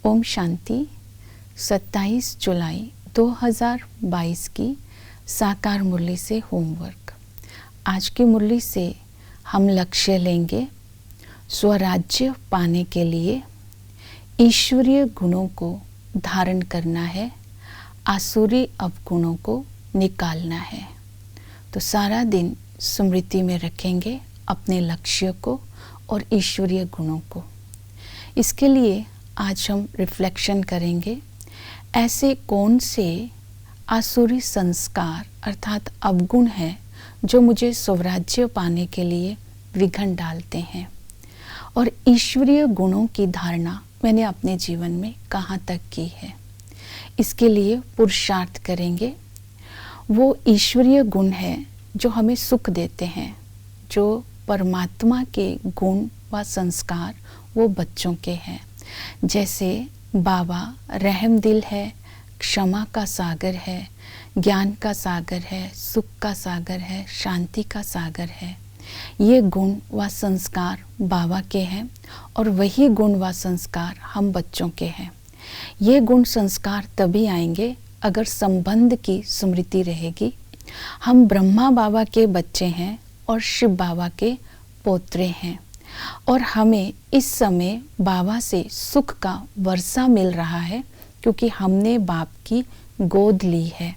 ओम शांति। 27 जुलाई 2022 की साकार मुरली से होमवर्क। आज की मुरली से हम लक्ष्य लेंगे स्वराज्य पाने के लिए ईश्वरीय गुणों को धारण करना है, आसुरी अवगुणों को निकालना है। तो सारा दिन स्मृति में रखेंगे अपने लक्ष्य को और ईश्वरीय गुणों को। इसके लिए आज हम रिफ्लेक्शन करेंगे, ऐसे कौन से आसुरी संस्कार अर्थात अवगुण हैं जो मुझे स्वराज्य पाने के लिए विघ्न डालते हैं, और ईश्वरीय गुणों की धारणा मैंने अपने जीवन में कहाँ तक की है। इसके लिए पुरुषार्थ करेंगे। वो ईश्वरीय गुण है जो हमें सुख देते हैं, जो परमात्मा के गुण व संस्कार वो बच्चों के हैं। जैसे बाबा रहम दिल है, क्षमा का सागर है, ज्ञान का सागर है, सुख का सागर है, शांति का सागर है। ये गुण व संस्कार बाबा के हैं और वही गुण व संस्कार हम बच्चों के हैं। ये गुण संस्कार तभी आएंगे अगर संबंध की स्मृति रहेगी। हम ब्रह्मा बाबा के बच्चे हैं और शिव बाबा के पोत्रे हैं, और हमें इस समय बाबा से सुख का वर्षा मिल रहा है क्योंकि हमने बाप की गोद ली है।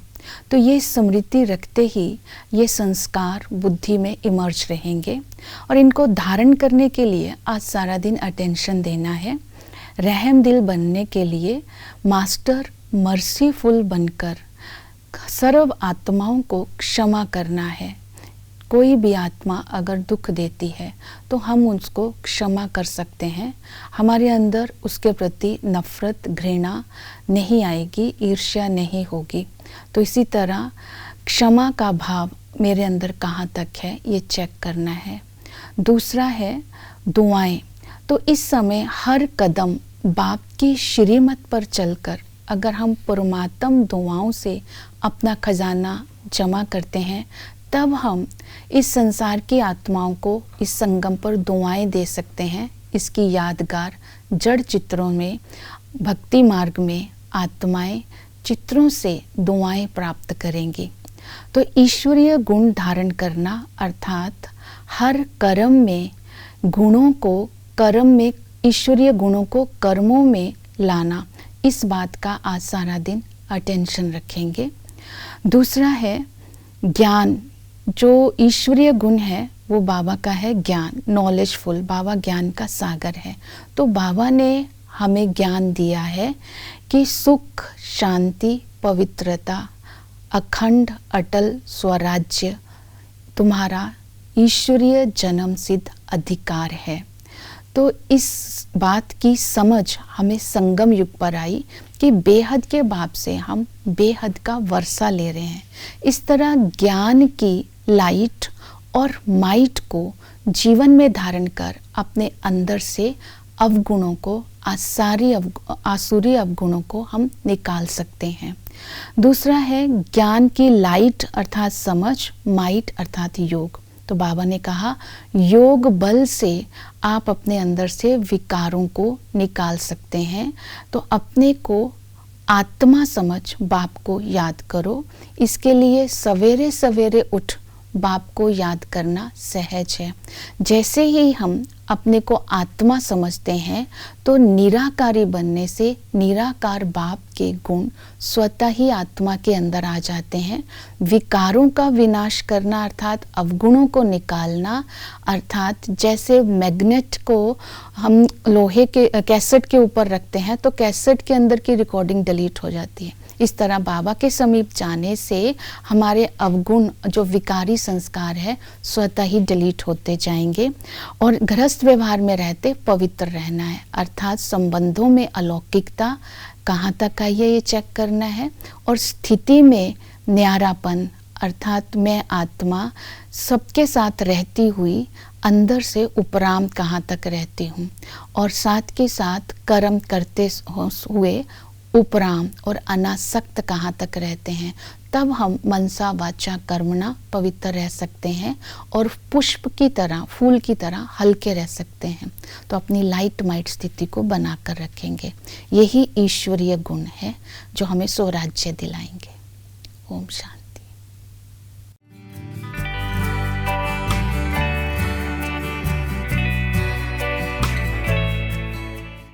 तो ये स्मृति रखते ही ये संस्कार बुद्धि में इमर्ज रहेंगे, और इनको धारण करने के लिए आज सारा दिन अटेंशन देना है। रहम दिल बनने के लिए मास्टर मर्सीफुल बनकर सर्व आत्माओं को क्षमा करना है। कोई भी आत्मा अगर दुख देती है तो हम उसको क्षमा कर सकते हैं। हमारे अंदर उसके प्रति नफरत, घृणा नहीं आएगी, ईर्ष्या नहीं होगी। तो इसी तरह क्षमा का भाव मेरे अंदर कहाँ तक है ये चेक करना है। दूसरा है दुआएं। तो इस समय हर कदम बाप की श्रीमत पर चलकर अगर हम परमात्म दुआओं से अपना खजाना जमा करते हैं, तब हम इस संसार की आत्माओं को इस संगम पर दुआएं दे सकते हैं। इसकी यादगार जड़ चित्रों में, भक्ति मार्ग में आत्माएं चित्रों से दुआएं प्राप्त करेंगी। तो ईश्वरीय गुण धारण करना अर्थात हर कर्म में गुणों को, कर्म में ईश्वरीय गुणों को कर्मों में लाना, इस बात का आज सारा दिन अटेंशन रखेंगे। दूसरा है ज्ञान। जो ईश्वरीय गुण है वो बाबा का है ज्ञान, नॉलेजफुल। बाबा ज्ञान का सागर है। तो बाबा ने हमें ज्ञान दिया है कि सुख, शांति, पवित्रता, अखंड अटल स्वराज्य तुम्हारा ईश्वरीय जन्म सिद्ध अधिकार है। तो इस बात की समझ हमें संगम युग पर आई कि बेहद के बाप से हम बेहद का वर्षा ले रहे हैं। इस तरह ज्ञान की लाइट और माइट को जीवन में धारण कर अपने अंदर से अवगुणों को, आसुरी अवगुणों को हम निकाल सकते हैं। दूसरा है ज्ञान की लाइट अर्थात समझ, माइट अर्थात योग। तो बाबा ने कहा योग बल से आप अपने अंदर से विकारों को निकाल सकते हैं। तो अपने को आत्मा समझ बाप को याद करो। इसके लिए सवेरे सवेरे उठ बाप को याद करना सहज है। जैसे ही हम अपने को आत्मा समझते हैं तो निराकारी बनने से निराकार बाप के गुण स्वतः ही आत्मा के अंदर आ जाते हैं। विकारों का विनाश करना अर्थात अवगुणों को निकालना, अर्थात जैसे मैग्नेट को हम लोहे के कैसेट के ऊपर रखते हैं तो कैसेट के अंदर की रिकॉर्डिंग डिलीट हो जाती है। इस तरह बाबा के समीप जाने से हमारे अवगुण, जो विकारी संस्कार है, स्वतः ही डिलीट होते जाएंगे। और गृहस्थ व्यवहार में रहते पवित्र रहना है, अर्थात संबंधों में अलौकिकता कहाँ तक आई है ये चेक करना है। और स्थिति में न्यारापन अर्थात मैं आत्मा सबके साथ रहती हुई अंदर से उपराम कहाँ तक रहती हूँ, और साथ के साथ कर्म करते हुए उपराम और अनासक्त कहाँ तक रहते हैं, तब हम मनसा वाचा कर्मणा पवित्र रह सकते हैं और पुष्प की तरह, फूल की तरह हल्के रह सकते हैं। तो अपनी लाइट माइट स्थिति को बनाकर रखेंगे। यही ईश्वरीय गुण है जो हमें स्वराज्य दिलाएंगे। ओम शांति।